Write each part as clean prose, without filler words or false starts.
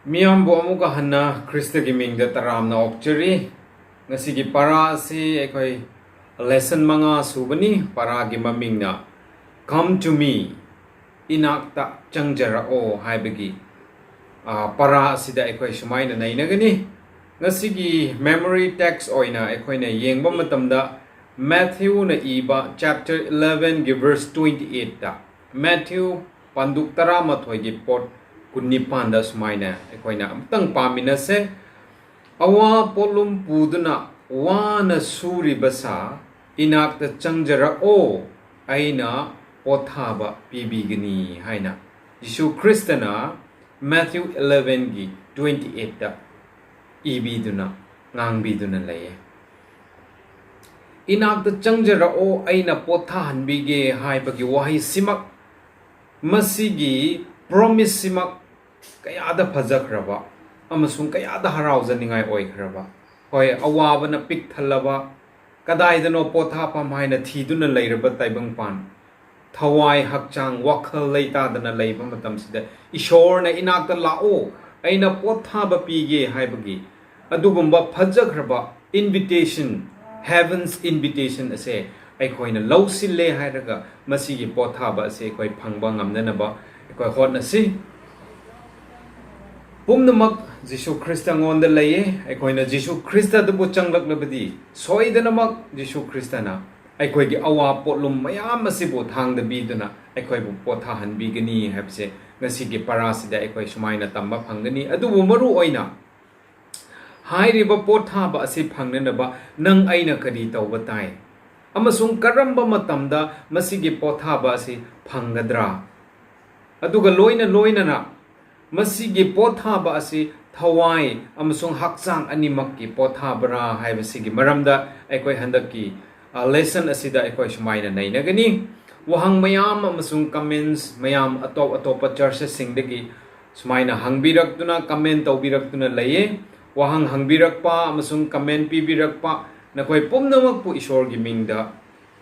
Miyambo amuka hanna Krista Giming da taramna okchari ngasigi para si ekoi lesson mga subani para gi mamingna come to me inakta changjara o haibagi para sida ekoi sumaina nainagani ngasigi memory text oina ekoi na yengba matamda Matthew na iba chapter 11 gi verse 28 da Matthew panduk taramathoi gi pot kunipanda sumaina ekoina amtang pamina se awa polum puduna wana suri basa inakta changjara o aina pothaba pibigani haina Jisu Kristana Matthew 11 gi 28 da ibiduna ngangbiduna laye inakta changjara o aina pothahanbige haibagi wahi simak masigi promise simak kayada phajakraba amasung kayada haraujanigai oikraba hoi awabana pik thalaba kadaidano pothapam haina thiduna leiraba taibang pan Thawai Hakchang wakhal leitadana leiba matamsida ishorna inakta lao aina pothaba pige haibagi adugumba phajakraba invitation heaven's invitation ase aikoina lausille hairaga masigi pothaba ase koi phangba ngamnanaba koi hotna si pumnamak Jisu Krista ngonda laye aikoina Jisu Krista dabu changlak soidanamak Jisu Krista na aikoi gi awa potlum mayam asibu thangda biduna aikoi bu pothahan bigani habse ngasigi parasida aikoi sumaina tamba phangani adubu maru oina hairiba pothaba asi phangnanaba nang aina kadi tawba tai amasung karamba matamda masigi pothaba asi phanggadra aduga loina na masigi pothaba asi Thawai amasung Hakchang animak ki pothabara haibasigi maramda aikoi handaki lesson asida aikoi sumaina nainagani wahang mayam amasung comments mayam atop churches singdagi sumaina hangbirakduna comment tawbirakduna laye wahang hangbirakpa amasung comment pibirakpa nakoi pumnamak pu ishor gi mingda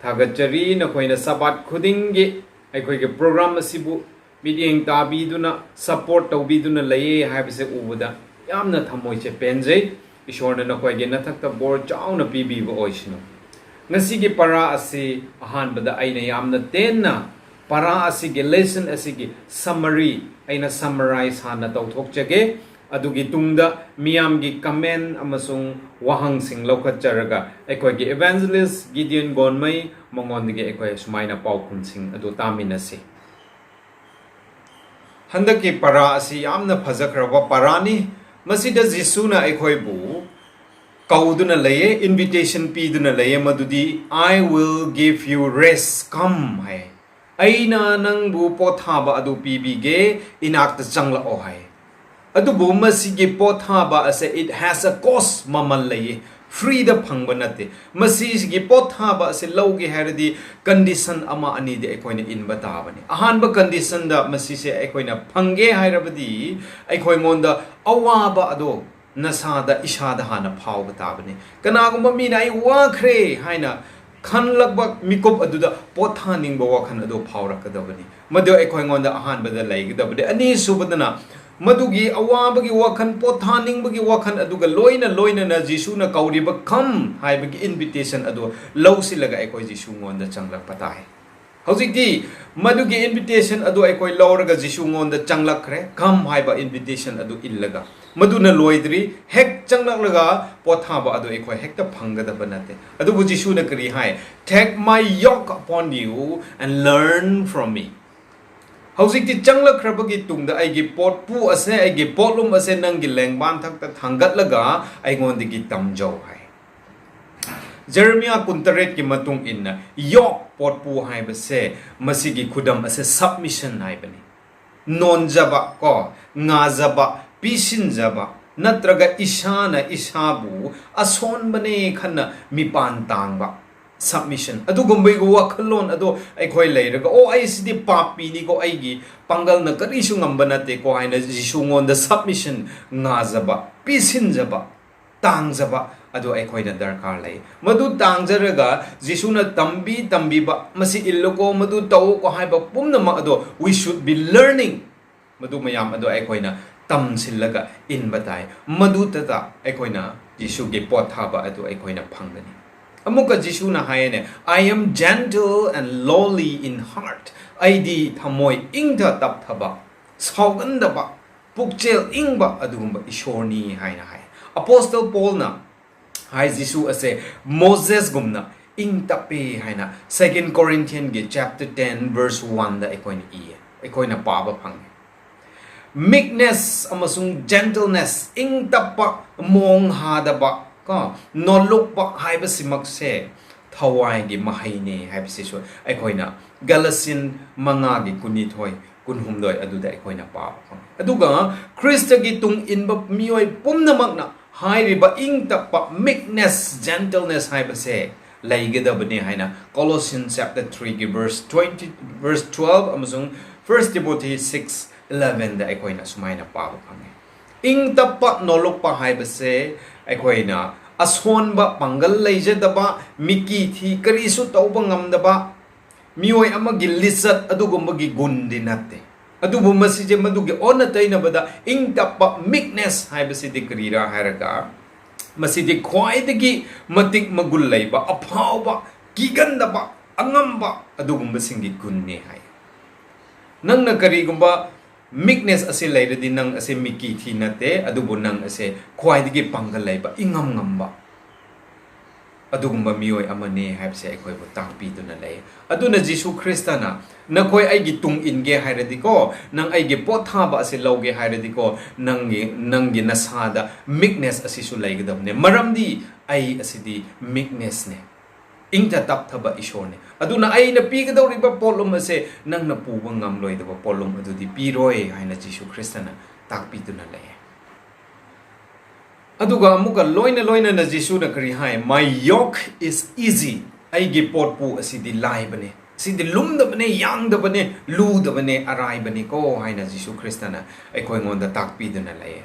thagachari nakoi na Sabbath khudingi aikoi ge program asibu meeting tabiduna support tawbiduna laye haibase ubuda yamna thamoiche penjei ishorna nakoi ge nathakta bor chauna pibiba oisino ngasigi para asi ahanbada aina yamna tenna para asi ge lesson asi ge summary aina summarize hana tawthokchage adugi tungda miyam gi comment amasung wahang sing lokhatjaraga ekoi gi evangelist Gideon Gonmai mongon gi ekoi sumaina paukun sing adu taminasi handaki para asi yamna phajakraba parani masida Jisuna ekoi bu kauduna laye invitation piduna laye madudi I will give you rest come hai aina nang bu pothaba adu pibige inakta changla o hai adubu masigi pothaba ase it has a cost mamal laye free da phangba nate masigi pothaba ase lauge haradi condition ama ani de ekoina inba tabani ahanba condition da masise ekoina phange hairabadi ekoi ngonda awaba ado nasada ishada hana phawba tabani kanagumba mina ai wakhre haina khanlakba mikop aduda pothaningba wakhan ado phawrakadabani mado ekoi ngonda ahanba da laigdabade ani subadana madugi awabagi wakhan pothaningbagi wakhan aduga loina na Jisuna kouriba come haibagi invitation adu lausilaga ekoi Jisu ngonda changlak patai hojikti madugi invitation adu ekoi lauraga Jisu ngonda changlakre come haiba invitation adu illaga maduna loidri hek changlaklaga pothaba adu ekoi hekta phanggadaba nate adubu Jisuna kari hai take my yoke upon you and learn from me hojikti changlakhrabagi tungda aigi potpu ase aigi potlum ase nangi lengban thakta thangatlaga aingondigi tamjau hai Jeremiah kuntaret ki matung inna yok potpu haibase masigi khudam ase submission haibani nonjaba ko ngajaba pisinjaba natraga ishana isabu asonbane khanna mipan tangba submission adugumbai go wakhalon ado aikoi leiraga o ai sidi papi ni ko aigi pangal na karisu ngamba nate ko haina Jisu ngonda submission ngajaba pisinjaba tangjaba ado aikoi na darkar lai madu tangjaraga Jisuna tambi ba masi illoko madu taw ko haiba pumna ma ado we should be learning madu mayam ado aikoi na tamsilaga in batai madutata aikoina Jisugi pothaba adu aikoina phangani amuka Jisuna hayane I am gentle and lowly in heart aidi thamoi ingda tapthaba saugandaba pukchel ingba adugumba ishorni haina hai Apostle Paul na hai Jisu ase Moses gumna ing tape haina 2 Corinthians ge chapter 10 verse 1 da aikoina aikoina paba phang meekness amasung gentleness ing tapa mong hadaba ka nolukpa haiba simak se thawai gi mahaine haiba se so aikoina Galatian manga gi kunithoi kunhumdoi aduda aikoina pa aduga Krista gi tung inba mioi pumnamakna hairiba ing tapa meekness gentleness haiba se laigedabani haina Colossians chapter 3 gi verse 12 amasung 1 Timothy 6:11 da aikoina sumaina pa phange ing tapa nolokpa haiba se aikoina asonba pangal leijadaba miki thi karisu tauba ngamdaba mioi amagi lisat adugumagi gundi natte adubu masije madugi onna tainabada ing tapa meekness haiba se dikrira hairaga masidi khwaidagi matik magul leiba aphawba kigandaba angamba adugumba singi gunne hai nangna karigumba meekness ase lairadi nang ase miki thi nate adubu nang ase khwaidagi pangal leiba ingam ngamba adugumba mioi amane haibse akhoi bu tangpi duna lei aduna Jisu Kristana nakoi aigi tung inge hairadi ko nang aigi pothaba ase loge hairadi ko nangi nasada meekness ase su laigdamne maramdi ai asidi meekness ne ingta tapthaba ishorne aduna aina pigadawriba polum ase nangna puba ngamloidaba polum adudi piroi haina Jisu Kristana takpi duna lei aduga amuka loina na Jisu na kari hai my yoke is easy aigi potpu asidi laibane sidi lumdabane yangdabane ludabane araibane ko haina Jisu Kristana aikoi ngonda takpi duna lei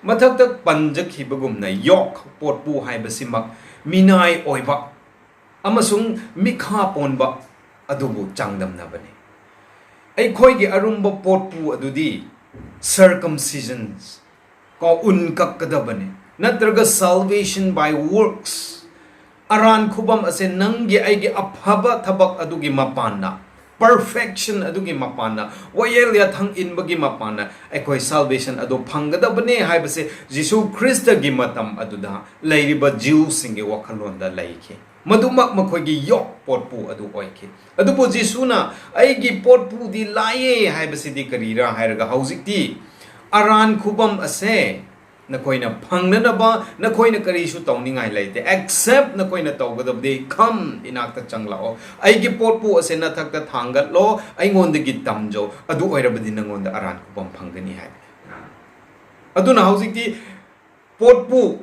mathak tak panjakhibagumna yoke potpu haibasimak minai oiba amasung mikha ponba adubu changdamnabane aikhoigi arumba potpu adudi circumcisions ko unkakadabane natraga salvation by works aran khubam ase nangi aigi aphaba thabak adugi mapana perfection adugi mapana wayel ya thang inbagi mapana aikoi salvation adu phangadabane haibase Jisu Krista gi matam aduda leiriba Jew singe wakhalonda laiki madumak makhoigi yok potpu adu oike adubu Jisuna aigi potpu di laye haibase di karira hairaga haujikti aran khubam ase nakoina phangnanaba nakoina karisu tawningai leite except nakoina tawgadabde come inakta changlao aigi potpu ase na thakta thangat lo aingondagi tamjo adu oirabadi nangonda aran khubam phanggani hai aduna haujikti potpu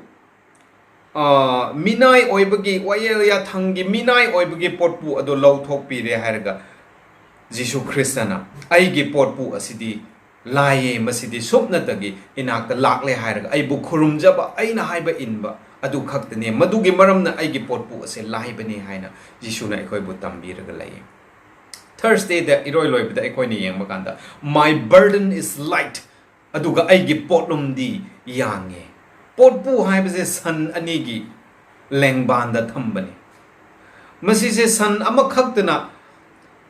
minai oibagi wayel ya thangi minai oibagi potpu adu lauthok pire hairaga Jisu Kristana aigi potpu asidi laye masidi sopnatagi inakta lakle hairaga aibu khurumjaba aina haiba inba adu khaktane madugi maramna aigi potpu ase laibani haina Jisuna aikoi bu tambiraga laye Thursday da iroi loibda aikoi ni yengba kanda my burden is light aduga aigi potlumdi yange potpu haibase san anigi lengbanda thambani masise san ama khaktana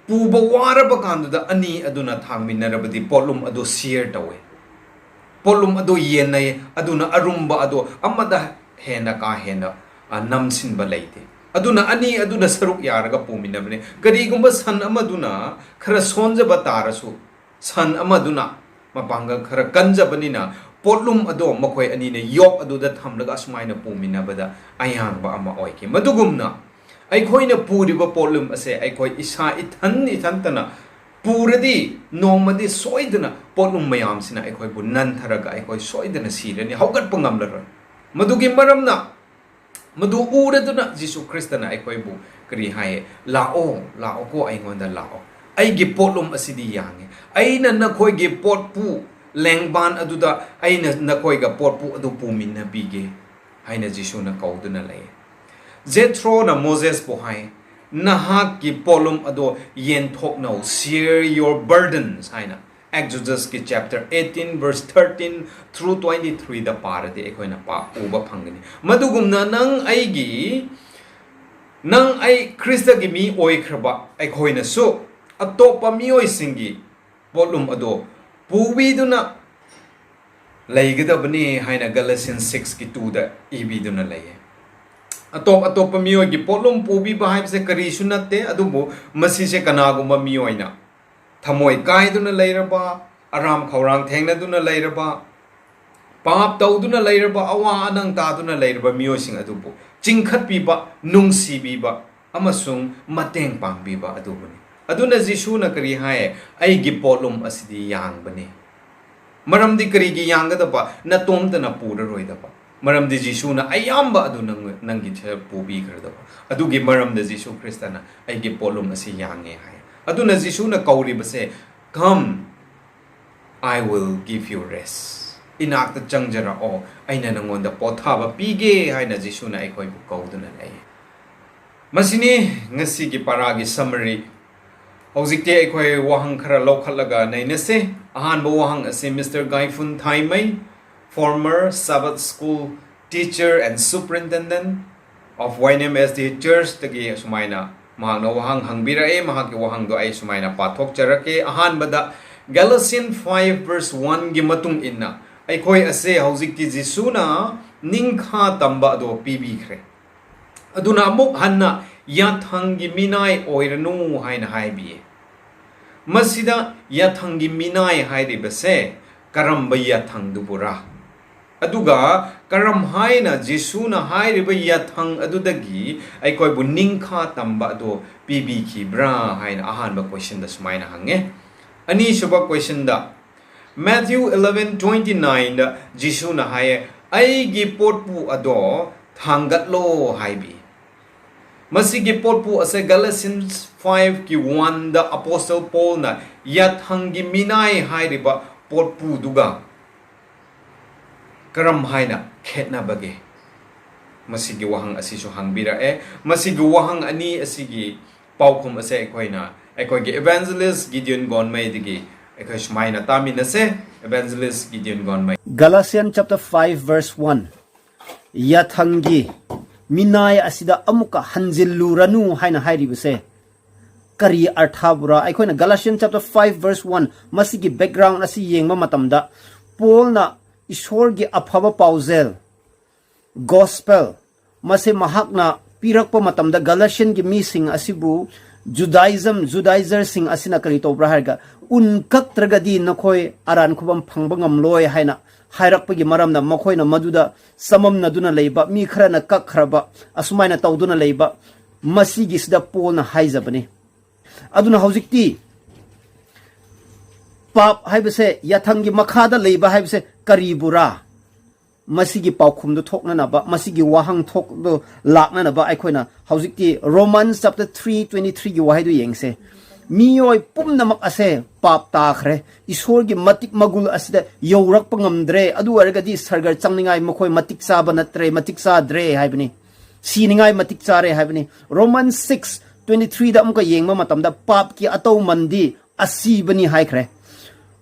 puba waraba kanduda ani aduna thangminarabadi polum adu share tawe polum adu yenai aduna arumba adu amada hena ka hena namsinba leite aduna ani aduna saruk yaraga puminabne karigumba san amaduna khara sonjaba tarasu san amaduna mapanga khara kanjabanina polum ado makoi ani ne yok aduda thamlaga sumaina puminabada ayangba ama oike madugumna aikhoina puriba polum ase aikoi isa ithan puradi nomadi soidana polum mayam sina aikoi bu nan tharaga aikoi soidana sirani haugat pangamlar madugi maramna madu uraduna Jisu Kristana aikoi bu kri hae lao ko aingonda lao aigi polum asidi yange aina nakoi ge potpu lengban aduda aina nakoi ga potpu adu puminna bige haina Jisu na kauduna lai Jethro na Moses pohai nahak ki polum ado yen thok no share your burdens haina Exodus ki chapter 18 verse 13 through 23 da parati ekhoina pa uba phangani madugumna nang aigi nang ai Krista gi mi oikraba ekhoina su atopa mi oisingi polum ado puviduna laigidabani haina Galatians 6 ki 2 da ibiduna laye atop miyo gi polum pubi ba haibse kari sunatte adubu masi se kanaguma miyoina thamoi kaiduna leiraba aram khawrang thengna duna leiraba pap tawduna leiraba awa anang taduna leiraba miyo sing adubu chingkhat piba nungsi biba amasung mateng pangbiba adubuni aduna Jisuna kari hae ai gi polum asidi yang bani maramdi kari gi yang gadaba na tomdana pura roidaba maramdi Jisuna ayamba adu nangi pubi kardaba adugi maramda Jisu Kristana ai gi polum asi yange hae aduna Jisuna kauri base come I will give you rest inakta changjara o aina nangonda pothaba pige haina Jisuna aikoi bu kauduna lai masini ngasi gi paragi summary hojikte aikoi wahang khara lokhalaga nainase ahan bo wahang ase Mr. Gaifun Thaimai former Sabbath school teacher and superintendent of YNMSD Church tagi sumaina mahak na wahang hangbirae mahak wahang do ay sumaina pathok charake ahan bada Galatians 5 verse 1 gi matung inna ay koi ase hojik ti Jisuna ningkha tamba do pibikhre aduna amuk hanna yathangi minai oiranu haina haibi masida yathangi minai hairibase karamba yathang dubura aduga karam haina Jisuna hairiba yathang adudagi aikoi bu ningkha tamba do pibi ki bra haina ahan ba question da sumaina hange ani suba question da Matthew 11:29 da Jisuna haye aigi potpu ado thangatlo haibi masigi potpu ase Galatians 5 ki 1 da Apostle Paul na yathangi minai hairiba potpu duga karam haina khetna bage masigi wahang asisu hangbira masigi wahang ani asigi paukhum ase ekoina ekogi evangelist Gideon Gonmai digi ekoi smaina tamina se evangelist Gideon Gonmai Galatians chapter 5 verse 1 yathangi minai asida amuka hanjilluranu haina hairibase kari arthabura ekoina Galatians chapter 5 verse 1 masigi background asi yengma matamda Paul na Ishorgi aphaba pauzel gospel mase mahakna pirakpa matamda Galatian gi mising asibu Judaizer sing asina kari tobra harga unkak tragadi nakhoi aran khubam phangba ngamloi haina hairakpagi maramna makhoina maduda samam naduna leiba mi khara na kakhraba asumaina tawduna leiba masigi sida polna haizabani aduna hojikti pap haibase yathangi makhada leiba haibase karibura masigi paukhum do thokna na ba masigi wahang thok do lakna na ba aikhoina hojikti Romans chapter 3:23 gi wahai do yengse miyoi pumnamak ase pap ta khre ishor gi matik magul asida yorak pangamdre adu wargadi sargar changningai makhoi matik sa banatre matik sa dre haibani siningai matik chare haibani Romans 6:23 da amka yengma matamda pap ki atau mandi asibani haikhre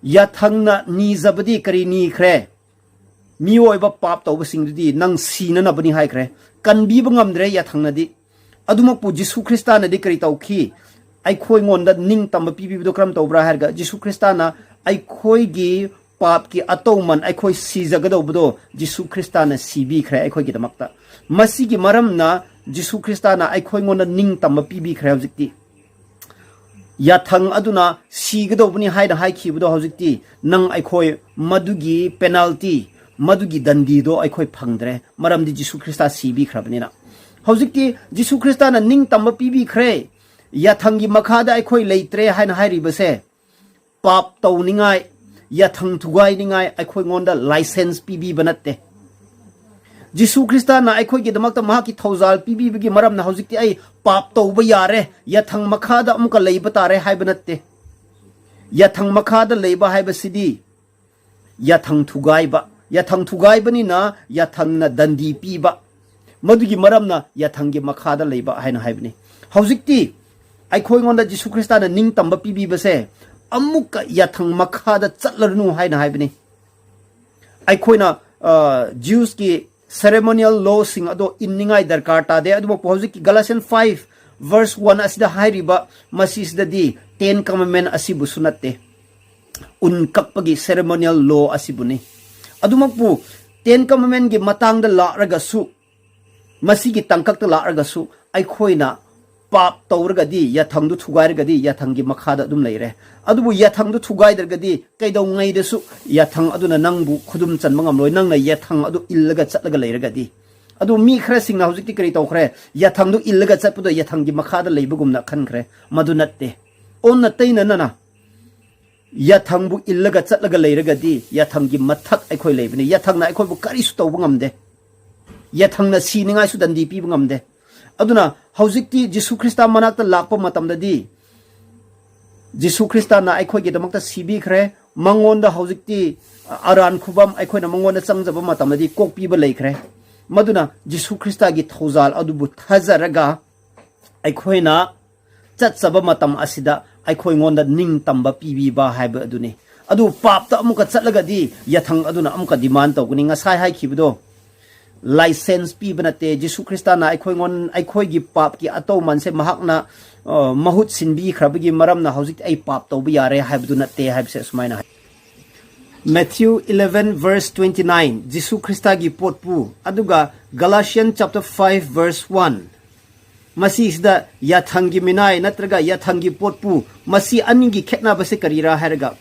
yathangna ni zabadi kari ni khre mioi ba pap to basing di nang sina na bani haikre kanbi bangamdre yathangna di adumak pu Jisu Kristana di kari tawki ai khoi ngonda ning tamba pibi do kram tawbra harga Jisu Kristana ai khoi gi pap ki atauman ai khoi sizagado budo Jisu Kristana sibi khre ai khoi gi damakta masigi maramna Jisu Kristana ai khoi ngonda ning tamba pibi khre hojikti yathang aduna sigadobni haida haikhibudo hojikti nang aikhoi madugi penalty madugi dandi do aikhoi phangdre maramdi Jisu Krista sibi khrabnina hojikti Jisu Krista na ning tamba pibi khre yathangi makhada aikhoi leitre haina hairibase pap tawningai yathang thugai ningai aikhoi ngonda license pibi banatte Jisu Krista na aikhoi gi damakta mahaki thawzal pibi bigi maram na hojikti ai pap tawba yare yathang makhada amuka leiba tare haibanatte yathang makhada leiba haibasidi yathang thugai bani na yathang na dandi piba madugi maram na yathang gi makhada leiba haina haibani hojikti aikhoi ngonda Jisu Krista na ning tamba pibi base amuka yathang makhada chatlarnu haina haibani aikhoina Jews ki ceremonial law sing ado inningai darkar ta de adu hojik Galatians 5 verse 1 asida hairiba masis da di 10 commandment asibu sunatte unkakpagi ceremonial law asibuni adumakpu 10 commandment gi matang da la raga su masigi tangkak ta la raga su aikhoina pap tawrgadi yathangdu thugairgadi yathangi makhada dum leire adubu yathangdu thugaidergadi kaidau ngai desu yathang aduna nangbu khudum chanmangam loi nangna yathang adu illaga chatlaga leirgadi adu mi khra singna hojikti kari tawkhre yathangdu illaga chatpudo yathangi makhada leibugumna khankhre madu natte onna taina nana yathangbu illaga chatlaga leirgadi yathangi mathak aikhoi leibni yathangna aikhoi bu kari su tawbu ngamde yathangna siningai su dandi pi ngamde aduna hojikti Jisu Krista manakta lakpa matamdadi Jisu Krista na aikhoi gi damakta sibi khre mangonda hojikti aran khubam aikhoi na mangonda changjaba matamdadi kokpi ba leikhre maduna Jisu Krista gi thozal adubu thazaraga aikhoi na chatsaba matam asida aikhoi ngonda ning tamba pibi ba haiba aduni adu papta amuka chatlaga di yathang aduna amuka demand tawguni ngasai hai khibdo license pi banate Jisu Krista na aikhoi gi pap ki ato manse mahak na mahut sinbi khrabagi maram na hojik ai pap to bi yare haibdu na te haibse sumaina Matthew 11 verse 29 Jisu Krista gi potpu aduga Galatians chapter 5 verse 1 masi isda yathangi minai natraga yathangi potpu masi aningi khekna base karira haraga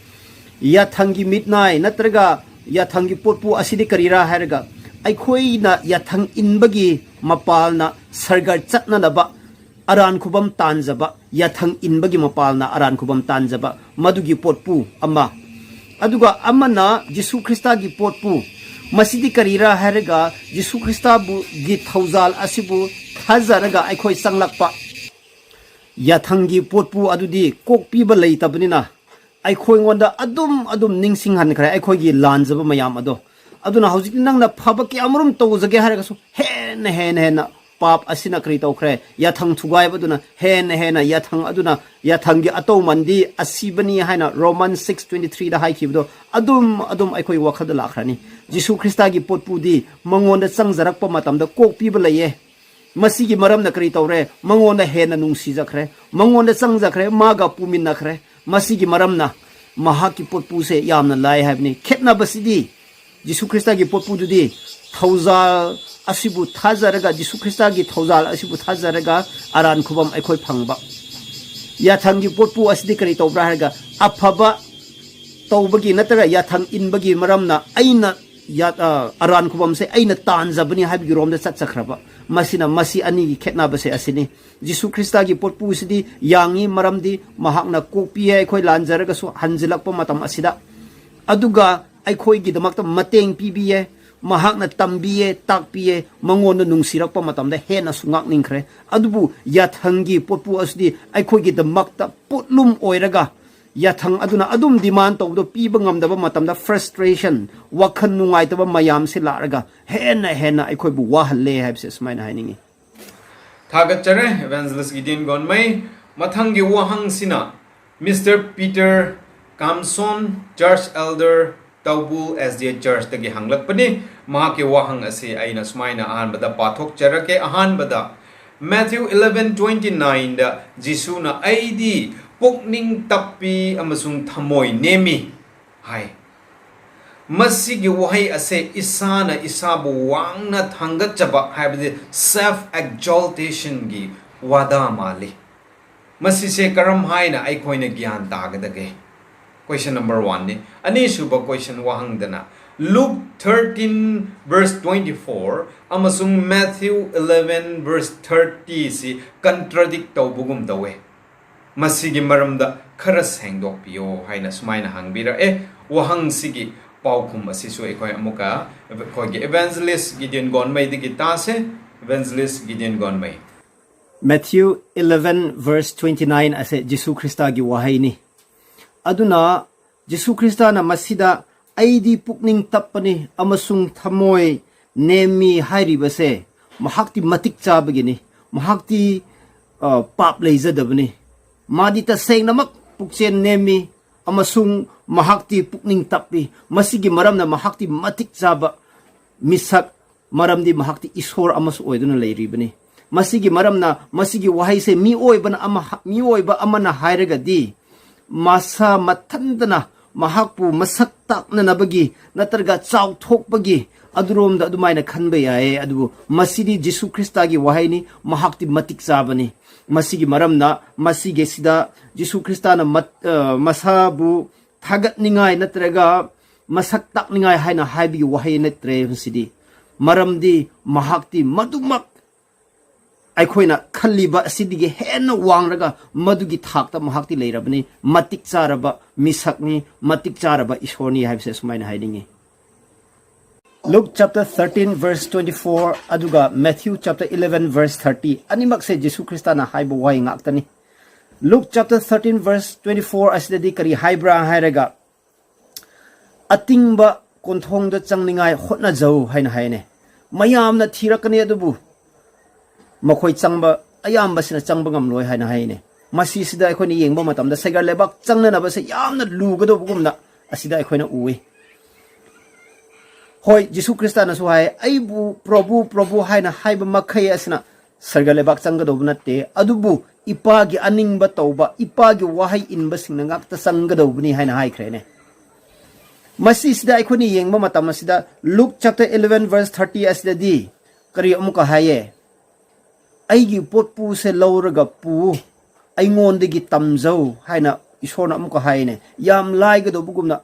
yathangi midnai natraga yathangi potpu asidi karira haraga aikhoi na yathang inbagi mapalna sargar chatna naba aran khubam tanjaba yathang inbagi mapalna aran khubam tanjaba madugi potpu amma aduga amana Jisu Krista gi potpu masidi karira haraga Jisu Krista bu gi thauzal asibu thazaraga aikhoi sanglakpa yathangi potpu adudi kokpi ba leitabnina aikhoi ngonda adum ningsing han khare aikhoi gi lanjaba mayam ado aduna hojik nangna phaba ki amrum to jage haraga so hen pap asina kri tawkhre yathang thugai baduna hen yathang aduna yathangi ato mandi asibani haina Romans 6:23 da haikibdo adum aikoi wakhada lakhrani Jisu Krista gi potpu di mangonda changjarakpa matamda kokpi ba leye masigi maram na kri tawre mangonda hen nungsi jakhre mangonda changjakhre maga pumin nakhre masigi maram na mahak ki potpu se yamna lai habni khetna basidi Jisu Krista gi potpu di thozal asibu thazaraga Jisu Krista gi thozal asibu thazaraga aran khubam aikhoi phangba yathangi potpu asidi kari tawbra harga aphaba tawbagi natara yathang inbagi maramna aina aran khubam se aina tanjabani habgi romda chatchakhraba masina masi ani gi khetna base asini Jisu Krista gi potpu sidi yangi maramdi mahakna kopi aikhoi lanjaraga su hanjilakpa matam asida aduga aikhoi gi damakta mateng pibiye mahakna tambiye takpiye mangonda nungsirakpa matamda hena sungak ningkhre adubu yathangi potpu asdi aikhoi gi damakta putlum oiraga yathang aduna adum demand tawdo piba ngamdaba matamda frustration wakhan nungai taba mayam se laraga hena aikhoi bu wahalle habse smaina hainingi Thagachare evangelist Gideon Gonmai mathangi wahang sina Mr. Peter Kamson church elder Taubul SDA Church dagi hanglak pani mahake wahang ase aina sumaina ahan bada pathok charake ahan bada Matthew 11:29 da Jisuna aidi pukning tapi amasung thamoi nemi hai masigi wahai ase isana isabu wangna thangat chaba haibade self exaltation gi wada mali masi se karam haina aikhoina gyan tagadage Question number 1 ni ani suba question wahang dana Luke 13 verse 24 amasung Matthew 11 verse 30 si contradict tawbugum dawe masigi maramda khara sengdok piyo haina sumaina hangbira wahang sigi paukhum asisu ekoi amuka khoi evangelist Gideon Gonmai digi tase evangelist Gideon Gonmai Matthew 11 verse 29 ase Jisu Krista gi wahaini aduna Jisu Krista na masida aidi pukning tapani amasung thamoi nemi hairibase mahakti matik chabagini mahakti pap leizadabani madi ta seng namak pukchen nemi amasung mahakti pukning tapi masigi maram na mahakti matik chaba misak maram di mahakti ishor amas oiduna leiribani masigi maram na masigi wahai se mi oibana mi oiba amana hairaga di masa mathandana mahakpu masak takna nabagi natarga chaw thokpagi adurom da adumaina khanba yae adu masidi Jisu Krista gi wahai ni mahakti matik chabani masigi maramna masige sida Jisu Krista na masabu thagat ningai natraga masak tak ningai haina haibi wahai natre sidi maramdi mahakti madumak aikoina khaliba sidige hen wangraga madugi thakta mahakti leirabani matik charaba misakni matik charaba ishorni haibse sumaina haidingi Luke chapter 13 verse 24 aduga Matthew chapter 11 verse 30 animak se Jisu Krista na haiba wai ngaktani Luke chapter 13 verse 24 asidadi kari haibra hairaga atingba konthongda changningai hotna jau haina haine mayamna thirakani adubu makhoi changba ayamba sina changba ngamloi haina haine masi sida akhoni yengba matamda segar lebak changna na ba se yamna lugado bugumna asida akhona uwe hoi Jisu Krista na suhai aibu Prabhu haina haiba makhai asna sarga lebak changado bunate adubu ipagi aningba tauba ipagi wahai inba singna ngakta changado buni haina hai khrene masi sida akhoni yengba matam sida Luke chapter 11 verse 30 asida di kari amuka haye aigi potpu se lauraga pu aingondagi tamjau haina isona amuka haine yam laigado bugumna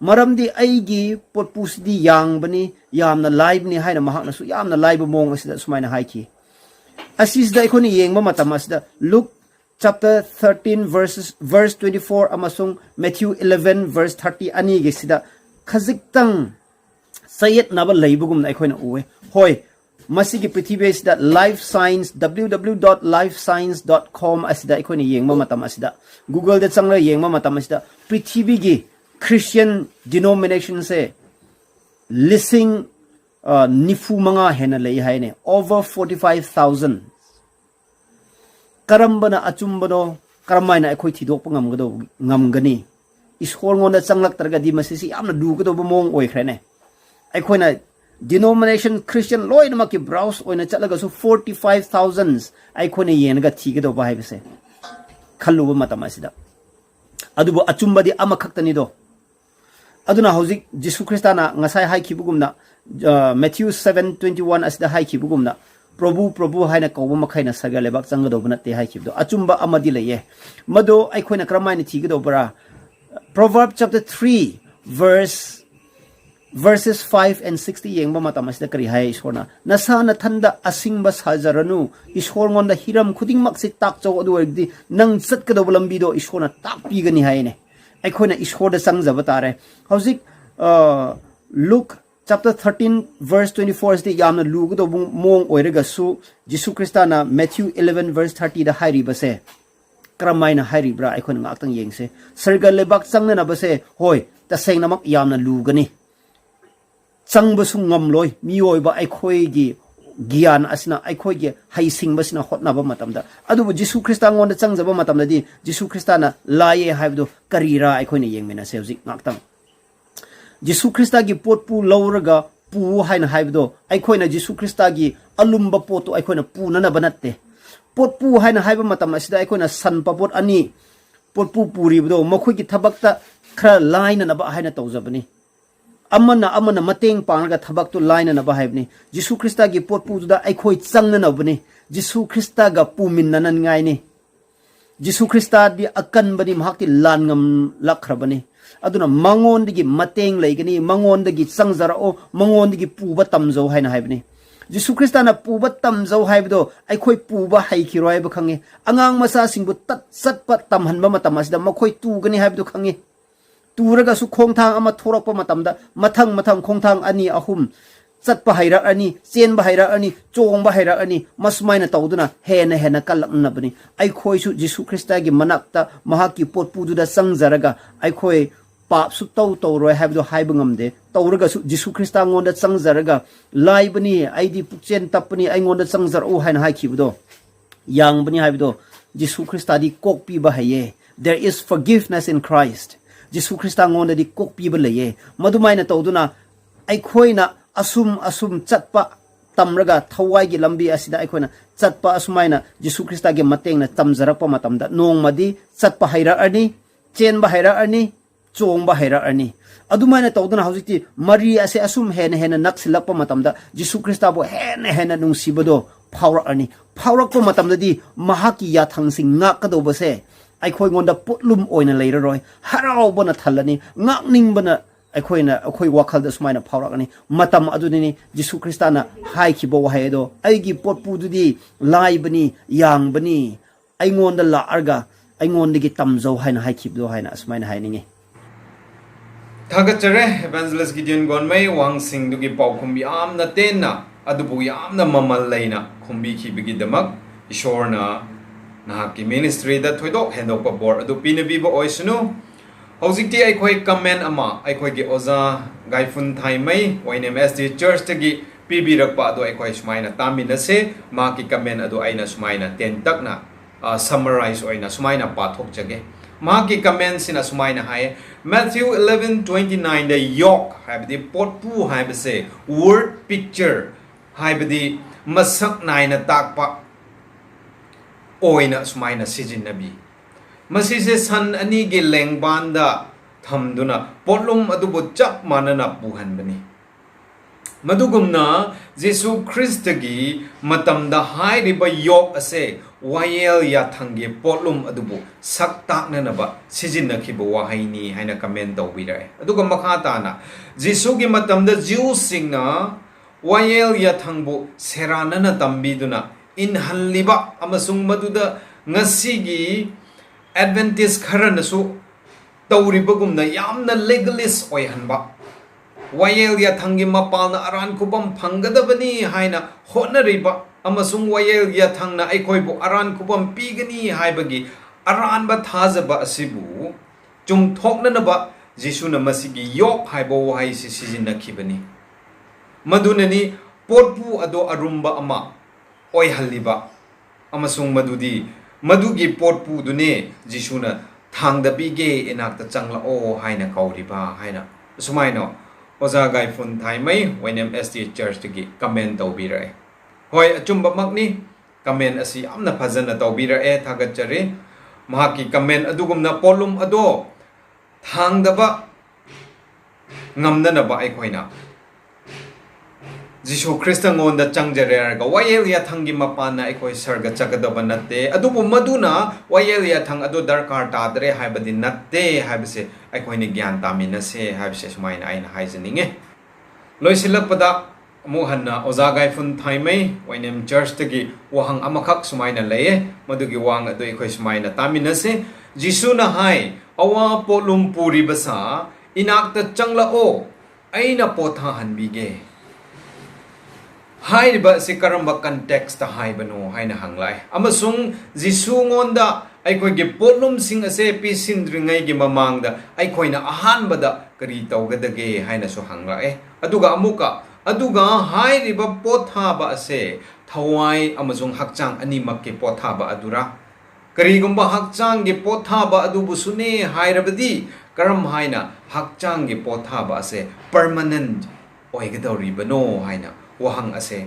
maramdi aigi potpu sidi yang bani yamna laibni haina mahakna su yamna laiba mong asida sumaina haiki asis da ikoni yengma matam asida Luke chapter 13 verse 24 amasung Matthew 11 verse 30 ani ge sida khajiktang sayet naba laibugum na ikhoina uwe hoi masigi prithibhi asida life science www.lifescience.com asida ikoni yengma matam asida Google da changla yengma matam asida prithibhi gi Christian denomination se listing nifu manga hena lei haine over 45,000 karambana achumbano karamaina akhoi thidok ngamgani ishor ngonda changlak targa di masisi yamna dugado bomong oikrene aikoina denomination Christian loina maki browse oina chalaga so 45,000 aikoina yenga thigado ba haibse khalluba matamasida adubo achumbadi amakhaktani do aduna hauzik Jisu Krista na ngasai haikibugumna Matthew 7:21 asida haikibugumna Prabhu haina kawba makhaina saga lebak changado bunate haikibdo achumba amadi leye mado aikoina kramaina thigado bara Proverbs chapter 3 verses 5 and 60 yengba matamasida kari hai ishorna nasana thanda asingba sajaranu ishor ngonda hiram khuding maksi tak chaw adu erdi nang chatkado lambi do ishorna tak pigani haine aikoina ishorda changjaba tare hauzik Luke chapter 13 verse 24 is the yamna lugdo mong oiraga su Jisu Krista na Matthew 11 verse 30 da hairi base kramaina hairi bra aikoina ngaktang yengse sarga lebak changna na base hoi taseng namak yamna lugani changba su ngamloi mioiba aikhoi gi gian asna aikhoi gi haising basna hotnaba matamda adubu Jisu Krista ngonda changjaba matamda di Jisu Krista na laye haibdo karira aikoina yengmena seuji ngaktang Jisu Krista gi potpu lauraga pu haina haibdo aikoina Jisu Krista gi alumba potu aikoina pu nana banatte potpu haina haiba matam asida aikoina sanpa pot ani potpu puribdo makhoi gi thabakta khra laina na ba haina tawjabani amana mateng pangga thabak tu laina na ba haibni Jisu Krista gi potpu da aikhoi changna na bani Jisu Krista ga pumin nanan ngai ni Jisu Krista di akan bani mahakti langam lakrabani aduna mangon digi mateng laigani mangon digi changjara o mangon digi puba tamjo haina haibni Jisu Krista na puba tamjo haibdo aikhoi puba haikiroi ba khangi angang masa singbu tat satpa tamhanba matamasda makhoi tugani haibdo khangi turaga su khongthang ama thorakpa matamda mathang khongthang ani ahum chatpa haira ani chenba haira ani chongba haira ani masmaina tawduna hena kalakna bani aikhoi su Jisu Krista gi manakta mahaki potpu da changjaraga aikhoi pap su taw roi habdo haibngamde tawraga su Jisu Krista ngonda changjaraga laibani aidi pukchen tapni aingonda changjar o haina haikibdo yang bani habdo Jisu Krista di kokpi ba haye there is forgiveness in Christ Jisu Krista ngonda di kokpi ba leye madumaina tawduna aikhoina asum chatpa tamraga thawai gi lambi asida aikhoina chatpa asumaina Jisu Krista ge matengna tamjarakpa matamda nongmadi chatpa haira ani chenba haira ani chongba haira ani adumaina tawduna hawjiti mari ase asum hena naksilakpa matamda Jisu Krista bo hena nungsibado phawrak ani phawrakpa matamda di mahaki yathang sing ngakadobase aikhoi ngonda putlum oina leiraroi haraubana thalani ngakningbana akhoi wakhal da sumaina phawrakani matam aduni Jisu Krista na hai ki bo haedo aigi potpu dudi laibani yangbani aingonda la arga aingonda gi tamzo haina hai khibdo haina sumaina hainingi Thagachere Evangelist Gideon Gonmei Wang Sing dugi paukum yam na tenna adubu yam na mamal leina khumbi khibigi damak ishorna nahaki ministry da thoidok hendok pa bor adu pinabi bo oisunu hojikti aikhoi comment ama aikhoi gi oza gaifun thaimai YNMSD church tagi pibi rakpa adu aikhoi sumaina tamina se ma ki comment adu aina sumaina ten takna summarize oina sumaina pathok jage ma ki comment sina sumaina hai Matthew 11:29 the yoke haibdi potpu haibse word picture haibdi masak naina takpa oina sumaina sijinabi masise san ani ge lengbanda thamduna potlum adubu chap manana puhanbani madugumna Jesu Christ gi matamda hairiba yok ase wayel ya thange potlum adubu sakta nanaba sijinna khiba wahaini haina comment tawbirai aduga makhata na Jesu gi matamda Jew singna wayel ya thangbu seranana tambiduna in halliba amasung maduda ngasigi Adventist kharanasu tawribagumna yamna legalist oihanba wayel ya thangi mapalna aran kubam phangadabani haina honariba amasung wayel ya thangna aikhoibu aran kubam pigani haibagi aran ba thajaba asibu chungthoknanaba Jisuna masigi yok haibo wahai si sijinna khibani madunani potpu ado arumba ama oihaliba amasung madugi potpu dune Jisuna thangda bige enakta changla o haina kauriba haina sumaino oza gai fun thaimai YNMSD church tagi comment tawbirai hoi achumba makni comment asi amna phajana tawbirae thagachare mahaki comment adugumna polum ado thangdaba ngamnana ba aikhoina Jisu Krista ngonda changjare ga wayel ya thangi mapana aikoi sarga chagadaba natte adubu maduna wayel ya thang adu darkar tadre haibadi natte haibse aikoi ni gyan tamina se haibse sumaina aina haijaninge loisilakpada muhanna ozagai fun thaimai YNM church tagi wahang amakhak sumaina leye madugi wang adu aikoi sumaina tamina se Jisuna hai awa polum puri basa inakta changla o aina potha hanbige haiba si karamba context ta haibano haina hanglai amasung Jisu ngonda aikoi ge polum sing ase pi sindringai gi mamangda aikoina ahanbada kari tawgadage haina so hanglai aduga hairiba pothaba ase Thawai amasung Hakchang animak ke pothaba adura karigumba Hakchang ge pothaba adubu sune hairabadi karam haina Hakchang ge pothaba ase permanent oigadoribano haina wahang ase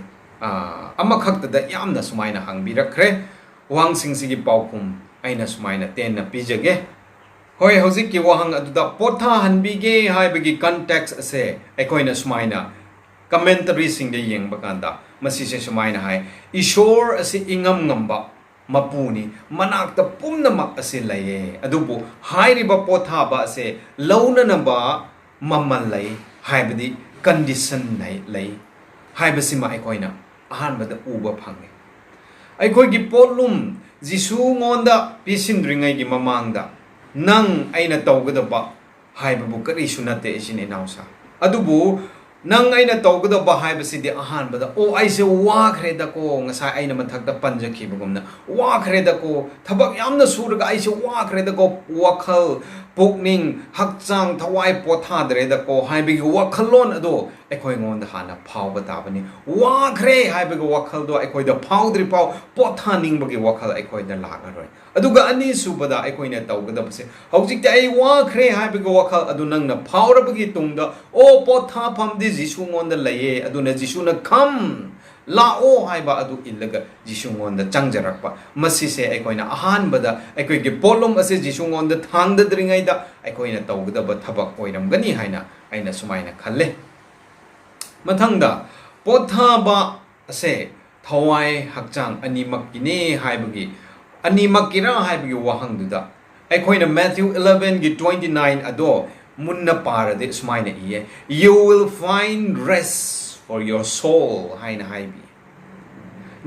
amakhakta da yamna sumaina hangbirakre wang singsigi paukum aina sumaina tenna pijage hoi hojik ki wahang aduda potha hanbige haibagi context ase ekoina sumaina commentary singde yengbakanda masise sumaina hai ishor ase ingam ngamba mapuni manakta pumnamak ase laye adubu hairiba pothaba ase launanaba mamalai haibadi condition lay haibasima aikoina ahanbada uba phange aikoi gi potlum Jisu ngonda pisindringai gi mamangda nang aina tawgadaba haibabu kari sunate isin inausa adubu nang aina tawgadaba haibasidi ahanbada o aise wakhre ko ngasa aina mathakta panjakibagumna wakhre ko thabak yamna surga aise wakhre ko wakhal pukning hakchang thawai pothadre da ko haibigi wakhalon ado ekoi ngon da hana phau batabani wa khre haibigi wakhal do ekoi da phaudri pau pothaning bagi wakhal ekoi da lagaroi aduga ani subada ekoi na tawgada base hojik ta ai wa khre haibigi wakhal adu nang na phaurabagi tungda o potha phamdi jisu ngon da laye aduna jisu na kham lao haiba adu illaga jisung da changjarakpa masi se aikoina ahan bada aikoi ge polom ase jisung da thang da dringai da aikoina tawgda ba thabak oiram gani haina aina sumaina khalle mathangda pothaba ase thawai hakchang animak kine haibagi animak kira haibagi wahang duda aikoina Matthew 11 gi 29 ado munna parade sumaina iye you will find rest for your soul haina haibi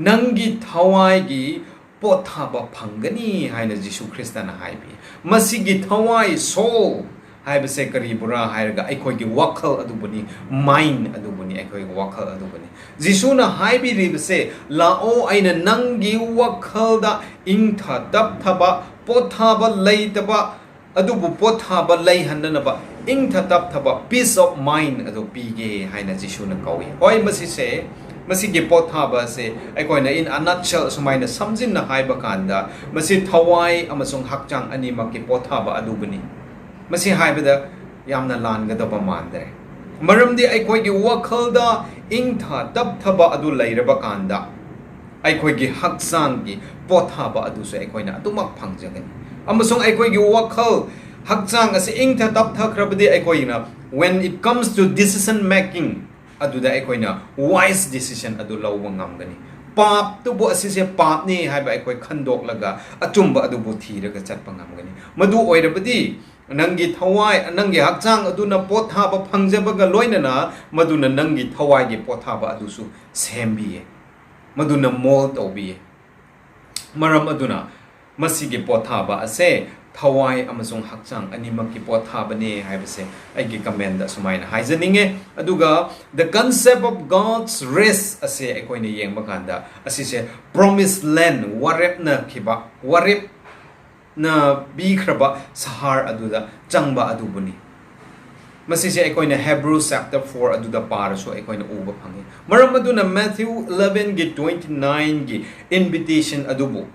nangi thawai gi pothaba phangani haina Jisu Kristana haibi masigi thawai soul haiba se karibura hairaga aikoi gi wakhal adubani mind adubani aikoi gi wakhal adubani Jisuna haibi ribse lao aina nangi wakhal da ingtha tap thaba pothaba leitaba adubu pothaba lei handanaba ingtha tap thaba peace of mind adu pige haina Jisuna kawi oi masi se masigi pothaba se aikoina in a nutshell sumaina samjin na haiba kanda masi thawai amasung hakchang animak ki pothaba adubani masi haibada yamna langadaba mandre maramdi aikoi gi wakhal da ingtha tap thaba adu leiraba kanda aikoi gi hakchang gi pothaba adu se aikoina atumak phangjagani amasung aikoi gi wakhal hakchang ase ingtha tap thakrabadi aikoina when it comes to decision making aduda aikoina wise decision adu lawwa ngamgani pap tu bo asise pap ni haiba aikoi khandok laga achumba adu bu thiraga chatpa ngamgani madu oirabadi nangi thawai nangi hakchang aduna pothaba phangjabaga loinana maduna nangi thawai gi pothaba adusu sembiye maduna mol tawbiye maram aduna masigi pothaba ase thawai amasung hakchang animak ki pothabane haibase aigi comment da sumaina haijaninge aduga the concept of God's rest ase ekoina yengba kanda asise promised land warep na khiba warep na bi khraba sahar aduda changba adubuni masise ekoina Hebrews chapter 4 aduda paraso ekoina uba phangi maram aduna Matthew 11 gi 29 gi invitation adubu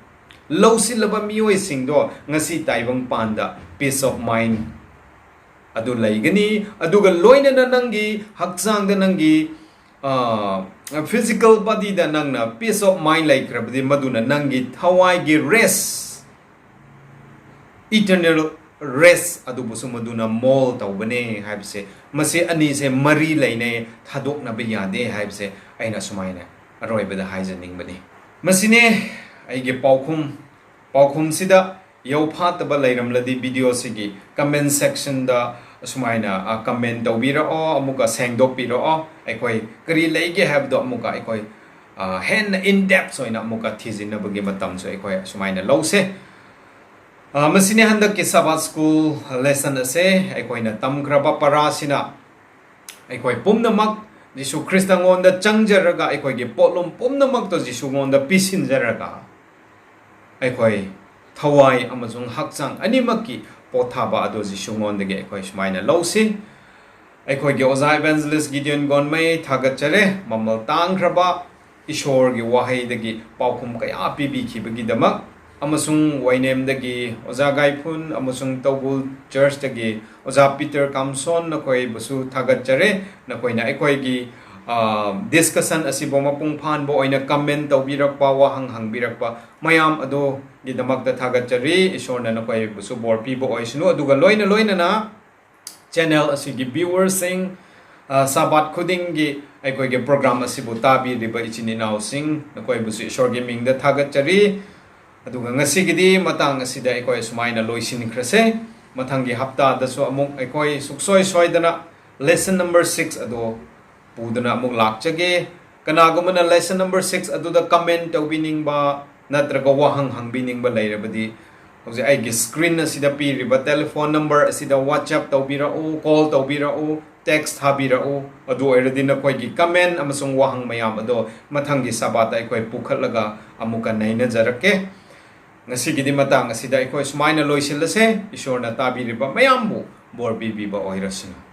Lausi laba miyoy singdo ngasi taibang panda peace of mind adu laigani aduga loina na nangi hakchang da nangi physical body da nangna peace of mind like rabdi maduna nangi thawai gi rest eternal rest adu busu maduna mol tawbane haibse masi ani se mari laine thadok na biyade haibse aina sumaina aroibada haijaning bani masine aige paukhum sida yau phataba lairamladi video sigi comment section da sumaina comment tawbira o amuka sengdopira o aikoi kari leige habdo amuka aikoi hen in depth soina amuka thijina bagi matam so aikoi sumaina lause masine handa ki Sabbath school lesson ase aikoi na tamkraba parasina aikoi pumnamak Jisu Krista ngonda changjaraga aikoi gi polum pumnamak to Jisu ngonda pisinjaraga aikoi thawai amazung hakchang animaki pothaba ado Jisu ngondage aikoi sumaina lausin aikoi gi oza evangelist Gideon gonmai thagachare mamal tangkraba ishor gi wahai dagi paukhum kaya pibi khibagi damak amasung wainem dagi oza gaipun amasung tawbul church dagi oza Peter Kamson nakoi busu thagachare nakoi na aikoi gi discussion asibo mapung phan bo oina comment tawbirakpa wahang hangbirakpa mayam ado gidamak da thagachari ishorna nakoi busu bor pibo oisnu aduga loina na channel asigi viewers sing Sabbath khuding gi aikoi ge program asibu tabi riba ichininaw sing nakoi busu ishor gaming da thagachari aduga ngasi gidi matang asida aikoi sumaina loisin khrase mathangi hapta da so amuk aikoi suksoi soidana lesson number 6 ado pudana amuk lakchage kanagumana lesson number 6 aduda comment tawbining ba natraga wahang hangbining ba lairabadi hoje ai gi screen asida pi riba telephone number asida WhatsApp tawbira o call tawbira o text habira o adu eradina koi gi comment amasung wahang mayam ado mathangi Sabbath ai koi pukhatlaga amuka naina jarake Ngasigidi matang asida akhoi sumaina loisilase Ishorna tabiriba mayambu bor bibiba oirasino.